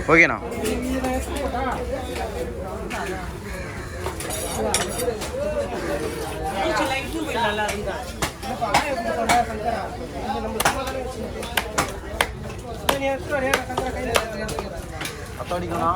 ஓகேண்ணா. அத்தடிக்கண்ணா.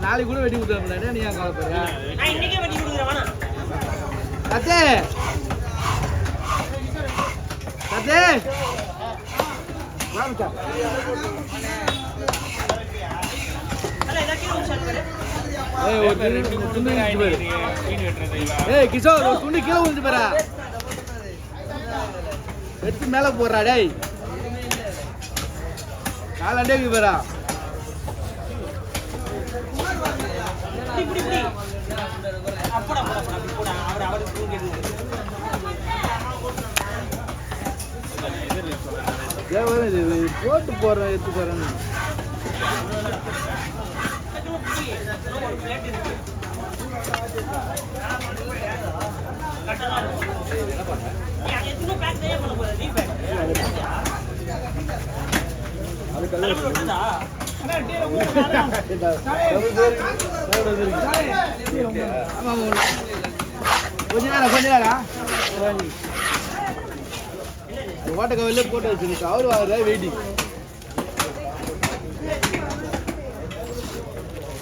நாளைக்கு கூட வெட்டி கொடுத்துருந்தா நீ ஏன் கவலைப்படுற? நான் இன்னைக்கே வெட்டி கொடுக்குறேன். கத்தே கத்தே வாங்க. ஏய் கிஷோர், ஒரு துணி கீழே விழுந்து போறா, வெட்டி மேல போடுறா. டேய் காலாண்டே போறா. போட்டு போறேன் எடுத்து போறேன். கொஞ்ச நேரம் ஓட்ட கவர்ல போட்டு வச்சிருக்கு அவரு வாங்குற வெயிட்டிங்.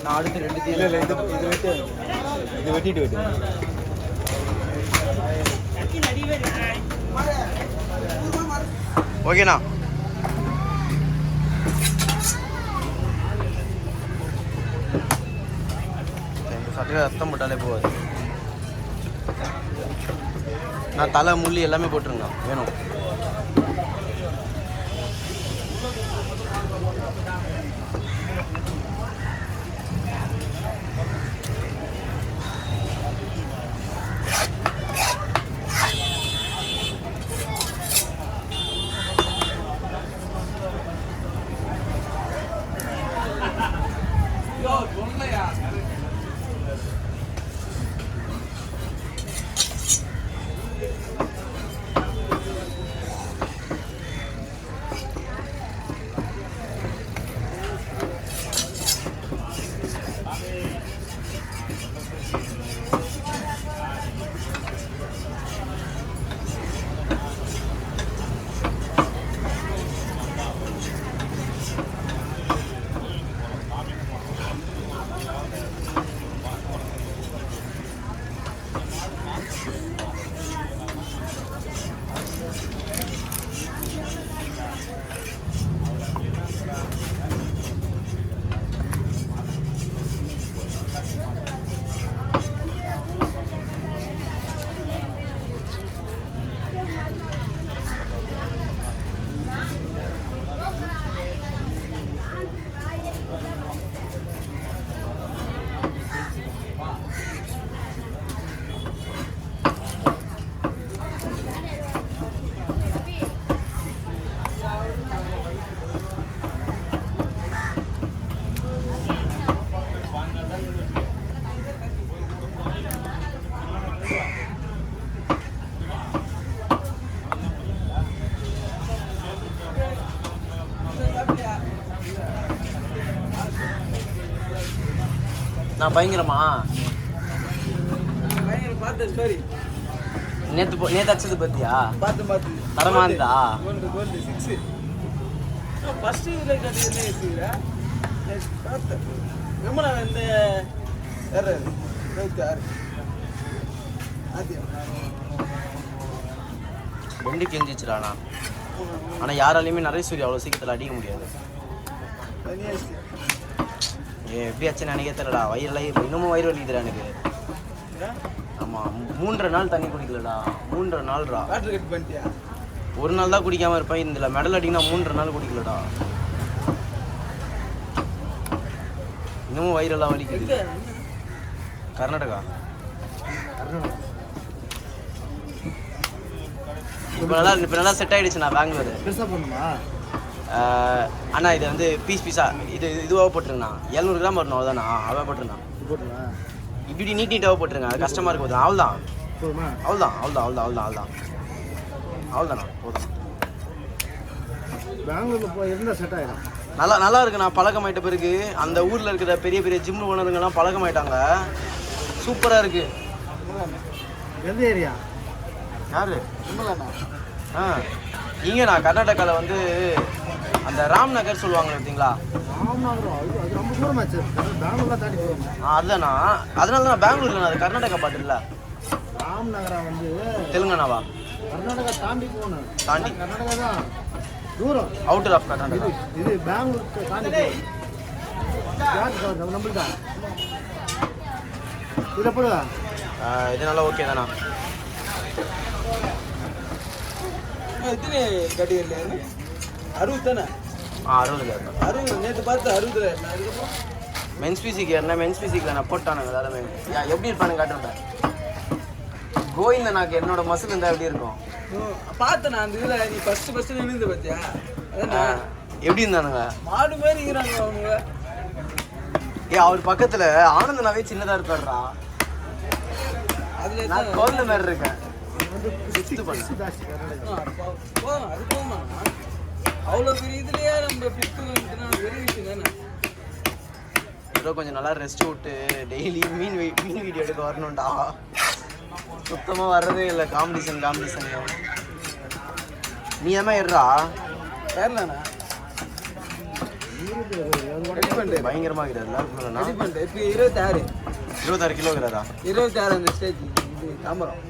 நான் அடுத்து 2 இல்லை இது வெட்டிட்டு ஓகேண்ணா. சட்டையில் ரத்தம் போட்டாலே போகாது. நான் தலை முள்ளி எல்லாமே போட்டுருங்க வேணும். நான் பயங்கரமா பார்த்த ஸ்டோரி நேற்று அடிச்சது பத்தியா? பார்த்து தரமா இருந்தா? ஃபர்ஸ்ட் இதுல கட்டி என்ன ஏசிங்க பார்த்த நம்ம இந்த 26 ரெண்டு கெஞ்சிச்சுடாண்ணா. ஆனால் யாராலையுமே நிறைய சூரிய அவ்வளோ சீக்கிரத்தில் அடிக்க முடியாது. எப்படி ஆச்சுன்னு எனக்கே தெரியலடா. வயிறுலாம் இன்னமும் வயிறு வலிக்குதுடா எனக்கு. ஆமாம் 3.5 நாள் தண்ணி குடிக்கலடா. 3.5 நாள்ரா. ஒரு நாள் தான் குடிக்காமல் இருப்பேன். இதில் மெடல் அடிக்கினா 3.5 நாள் குடிக்கலடா. இன்னமும் வயிறெல்லாம் வலிக்குது. கர்நாடகா. இப்போ நல்லா செட் ஆகிடுச்சு. நான் பெங்களூர் பெருசாக போகணுமா அண்ணா? இது வந்து பீஸாக இதுவாக போட்டுருங்கண்ணா. 700 கிராம் வரணும். அவ்வளோதாண்ணா. அவ்வளோ போட்டுருண்ணா. இப்படி நீட்டாக போட்டுருங்க. அது கஷ்டமாக இருக்கும். போது அவ்வளோதாண்ணா போதும். பெங்களூரில் போய் இருந்தால் செட் ஆகிடும். நல்லா இருக்குண்ணா. பழக்கமாயிட்ட பிறகு அந்த ஊரில் இருக்கிற பெரிய பெரிய ஜிம் ஓனருங்கெல்லாம் பழக்கமாயிட்டாங்க. சூப்பராக இருக்குது. எந்த ஏரியா? யார்? இங்கேண்ணா கர்நாடகாவில் வந்து அந்த ராம்நகர் சொல்லுவாங்க பார்த்தீங்களா? அதுதாண்ணா. அதனால தான் பெங்களூர்ல. அது கர்நாடகா பாட்டு இல்லை. ராம்நகரா வந்து தெலுங்கானாவா? கர்நாடகா தாண்டி போகணும். தாண்டி கர்நாடகா தான் தூரம். Outer of Karnataka. இது பெங்களூர் தாண்டி நம்மளுதான் இதில் போடுவா. இது நல்லா ஓகே தானா? எத்தனை கட்டி 60 தானே? 60 நேற்று பார்த்து 60. மென்ஸ் பிசிக்கு என்ன மென்ஸ் பிசிக்கில் நான் போட்டானுங்க எல்லாருமே. எப்படி இருப்பானு காட்டுறேன். கோயிலில் எனக்கு என்னோட மசில் இருந்தால் எப்படி இருக்கும் பார்த்தேன் நான். அந்த இதில் நீ ஃபஸ்ட்டு நின்று பார்த்தியா? எப்படி இருந்தானுங்க? மாடு மாதிரி இருக்கிறாங்க அவங்க. அவர் பக்கத்தில் ஆனந்தனாவே சின்னதாக இருப்பாருடா. அதில் குழந்தை மாதிரி இருக்கேன். ஃபிஃப்த்து பண்ணு. போதும் அது போதுமா அவ்வளோ பெரிய இதுலயே நம்ம ஃபிஃப்த்து வந்துட்டுனா பெரிய விஷயம் தானே. ஏதோ கொஞ்சம் நல்லா ரெஸ்ட் விட்டு டெய்லி மீன் வீடியோ எடுக்க வரணும்டா. சுத்தமாக வர்றதே இல்லை. காம்படிஷன் நீ ஏமா ஏறா ஏறலாண்ணா பயங்கரமாக இருக்கிறது. இப்போ 26 கிலோ இருக்கிறதா? 26 அந்த ஸ்டேஜ் இது தாம்பரம்.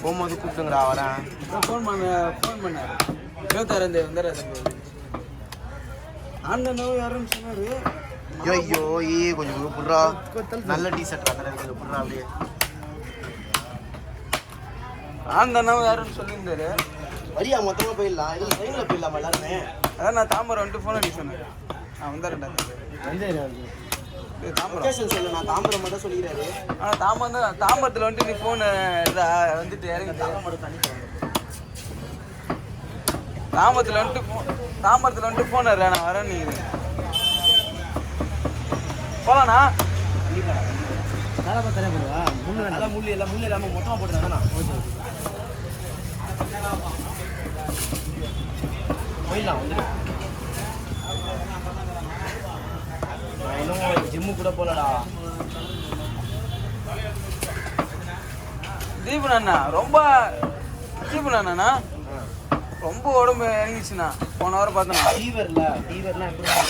போகும்போது கூப்பிட்டுங்கடா வரேன். ஃபோன் பண்ணார் 26 வந்துடுறாரு. ஆண்டனவும் யாருன்னு சொன்னார். ஐயோ கொஞ்சம் புட்றா. நல்ல டீஷர்ட் அதில் புட்றா அப்படியே. ஆண்டனவும் யாருன்னு சொல்லியிருந்தாரு. வரியா மொத்தமாக போயிடலாம். இதில் ட்ரெயினில் போயிடலாமா எல்லாருமே? அதான் நான் தாம்பரம் வந்துட்டு ஃபோன் அடி சொன்னேன். நான் வந்துடுறேன்டா. தாம்பரம் சொல்லு. நான் தாம்பரம் மட்டும் சொல்லிக்கிறாரு. ஆனால் தாம்பரத்தில் வந்துட்டு நீ ஃபோனு வந்துட்டு இறங்கி தாம்பரத்தில் வந்துட்டு ஃபோன் இல்லை. நான் வரேன். நீங்கள் போகலாண்ணா. நல்லா பார்த்தானே போடுவா. முள்ளு இல்லாமல் மொத்தமாக போட்டுருந்தாங்கண்ணா. போயிடலாம் வந்துடு. நான் இன்னும் ஜிம்மு கூட போகலடா. தீபனா ரொம்ப உடம்பு இறங்கிச்சுண்ணா. போன வாரம் பார்த்தேண்ணா. ஃபீவர்லாம் எப்படி